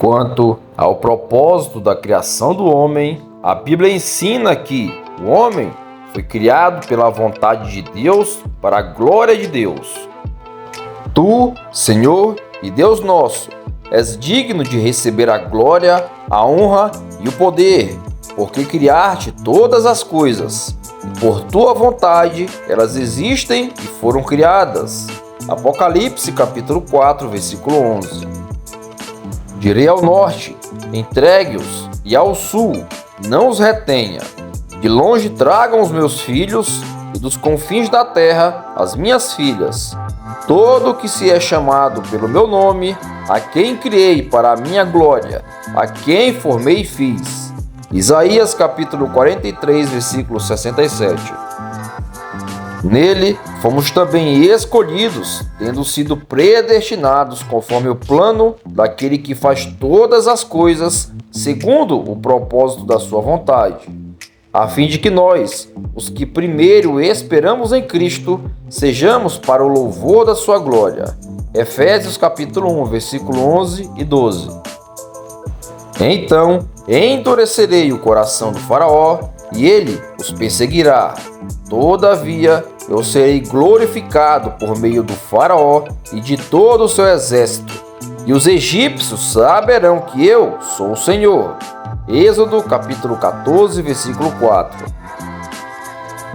Quanto ao propósito da criação do homem, a Bíblia ensina que o homem foi criado pela vontade de Deus para a glória de Deus. Tu, Senhor e Deus nosso, és digno de receber a glória, a honra e o poder, porque criaste todas as coisas, e por tua vontade elas existem e foram criadas. Apocalipse capítulo 4, versículo 11. Direi ao norte, entregue-os, e ao sul, não os retenha. De longe tragam os meus filhos, e dos confins da terra as minhas filhas. Todo que se é chamado pelo meu nome, a quem criei para a minha glória, a quem formei e fiz. Isaías capítulo 43, versículo 67. Nele fomos também escolhidos, tendo sido predestinados conforme o plano daquele que faz todas as coisas segundo o propósito da sua vontade, a fim de que nós, os que primeiro esperamos em Cristo, sejamos para o louvor da sua glória. Efésios capítulo 1, versículo 11 e 12. Então endurecerei o coração do faraó, e ele os perseguirá. Todavia, eu serei glorificado por meio do faraó e de todo o seu exército, e os egípcios saberão que eu sou o Senhor. Êxodo capítulo 14, versículo 4.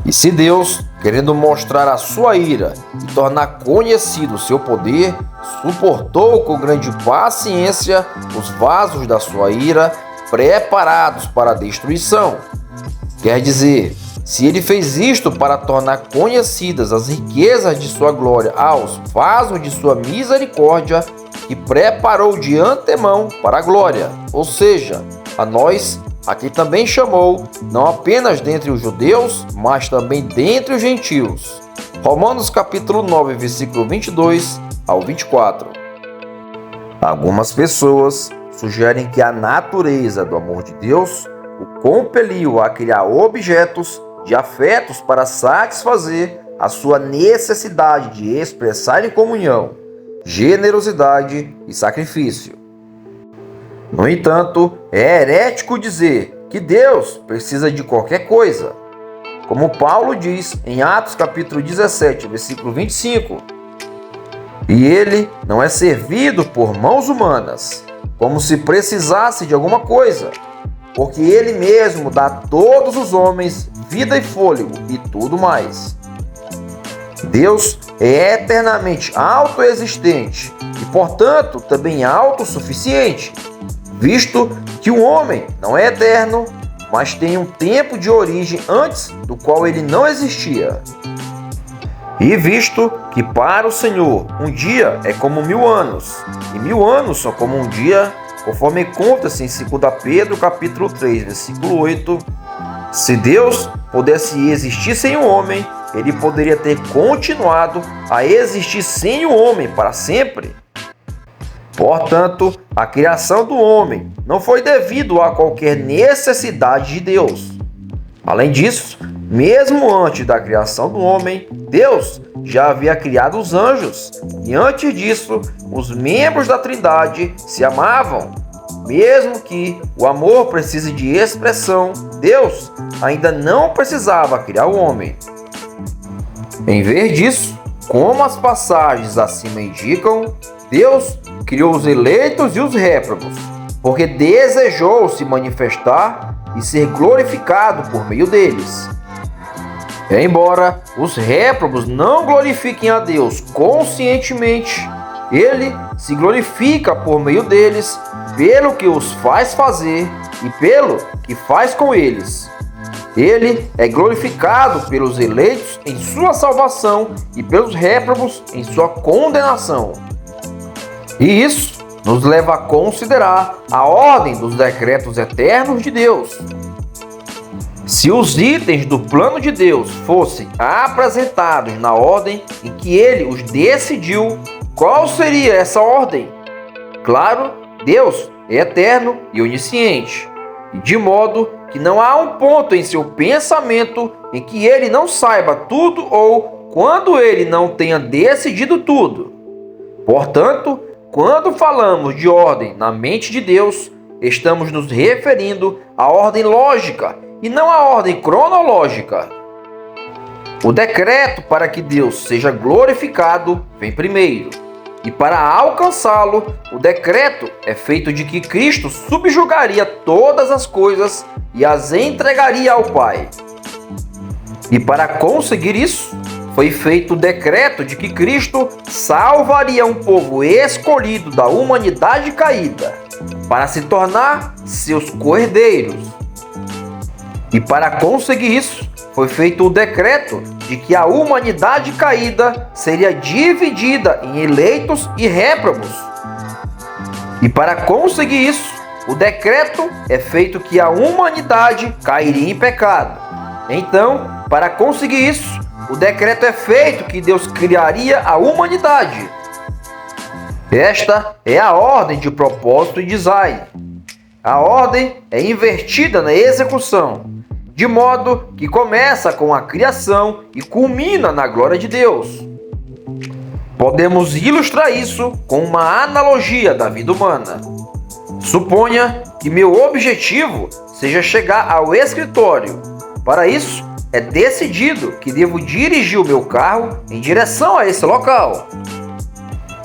E se Deus, querendo mostrar a sua ira e tornar conhecido o seu poder, suportou com grande paciência os vasos da sua ira, preparados para a destruição. Quer dizer, se ele fez isto para tornar conhecidas as riquezas de sua glória aos vasos de sua misericórdia, que preparou de antemão para a glória, ou seja, a nós, a quem também chamou, não apenas dentre os judeus, mas também dentre os gentios. Romanos capítulo 9, versículo 22 ao 24. Algumas pessoas sugerem que a natureza do amor de Deus o compeliu a criar objetos de afetos para satisfazer a sua necessidade de expressar em comunhão, generosidade e sacrifício. No entanto, é herético dizer que Deus precisa de qualquer coisa. Como Paulo diz em Atos capítulo 17, versículo 25, e ele não é servido por mãos humanas, como se precisasse de alguma coisa, porque ele mesmo dá a todos os homens vida e fôlego e tudo mais. Deus é eternamente autoexistente e, portanto, também autossuficiente, visto que o homem não é eterno, mas tem um tempo de origem antes do qual ele não existia. E visto que para o Senhor um dia é como 1000 anos, e 1000 anos são como um dia, conforme conta-se em 2 Pedro capítulo 3, versículo 8, se Deus pudesse existir sem o homem, ele poderia ter continuado a existir sem o homem para sempre. Portanto, a criação do homem não foi devido a qualquer necessidade de Deus. Além disso, mesmo antes da criação do homem, Deus já havia criado os anjos, e antes disso, os membros da Trindade se amavam. Mesmo que o amor precise de expressão, Deus ainda não precisava criar o homem. Em vez disso, como as passagens acima indicam, Deus criou os eleitos e os réprobos, porque desejou se manifestar e ser glorificado por meio deles. Embora os réprobos não glorifiquem a Deus conscientemente, ele se glorifica por meio deles, pelo que os faz fazer e pelo que faz com eles. Ele é glorificado pelos eleitos em sua salvação e pelos réprobos em sua condenação. E isso nos leva a considerar a ordem dos decretos eternos de Deus. Se os itens do plano de Deus fossem apresentados na ordem em que ele os decidiu, qual seria essa ordem? Claro, Deus é eterno e onisciente, e de modo que não há um ponto em seu pensamento em que ele não saiba tudo ou quando ele não tenha decidido tudo. Portanto, quando falamos de ordem na mente de Deus, estamos nos referindo à ordem lógica e não à ordem cronológica. O decreto para que Deus seja glorificado vem primeiro, e para alcançá-lo, o decreto é feito de que Cristo subjugaria todas as coisas e as entregaria ao Pai. E para conseguir isso, foi feito o decreto de que Cristo salvaria um povo escolhido da humanidade caída, para se tornar seus co-herdeiros. E para conseguir isso, foi feito o decreto de que a humanidade caída seria dividida em eleitos e réprobos. E para conseguir isso, o decreto é feito que a humanidade cairia em pecado. Então, para conseguir isso, o decreto é feito que Deus criaria a humanidade. Esta é a ordem de propósito e design. A ordem é invertida na execução, de modo que começa com a criação e culmina na glória de Deus. Podemos ilustrar isso com uma analogia da vida humana. Suponha que meu objetivo seja chegar ao escritório. Para isso, é decidido que devo dirigir o meu carro em direção a esse local.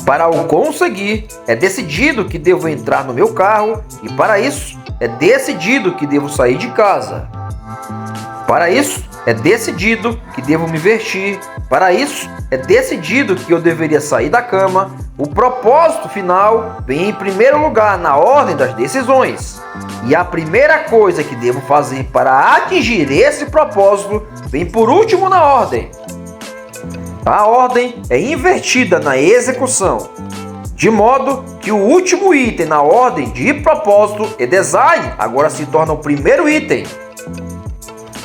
Para o conseguir, é decidido que devo entrar no meu carro e, para isso, é decidido que devo sair de casa. Para isso, é decidido que devo me vestir. Para isso, é decidido que eu deveria sair da cama. O propósito final vem em primeiro lugar na ordem das decisões. E a primeira coisa que devo fazer para atingir esse propósito vem por último na ordem. A ordem é invertida na execução, de modo que o último item na ordem de propósito e design agora se torna o primeiro item.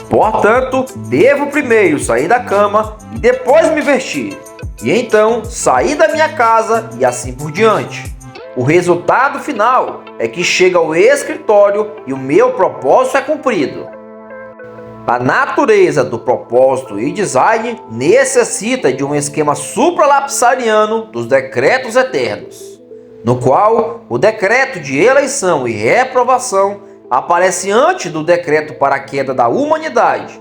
Portanto, devo primeiro sair da cama e depois me vestir, e então sair da minha casa e assim por diante. O resultado final é que chega ao escritório e o meu propósito é cumprido. A natureza do propósito e design necessita de um esquema supralapsariano dos decretos eternos, no qual o decreto de eleição e reprovação aparece antes do decreto para a queda da humanidade,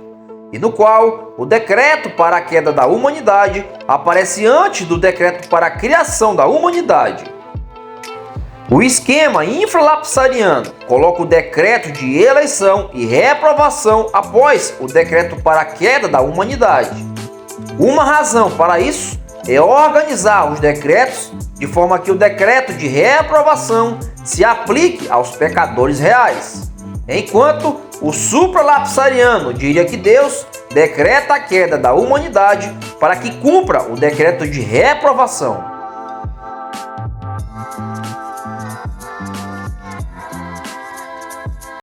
e no qual o decreto para a queda da humanidade aparece antes do decreto para a criação da humanidade. O esquema infralapsariano coloca o decreto de eleição e reprovação após o decreto para a queda da humanidade. Uma razão para isso é organizar os decretos de forma que o decreto de reprovação se aplique aos pecadores reais, enquanto o supralapsariano diria que Deus decreta a queda da humanidade para que cumpra o decreto de reprovação.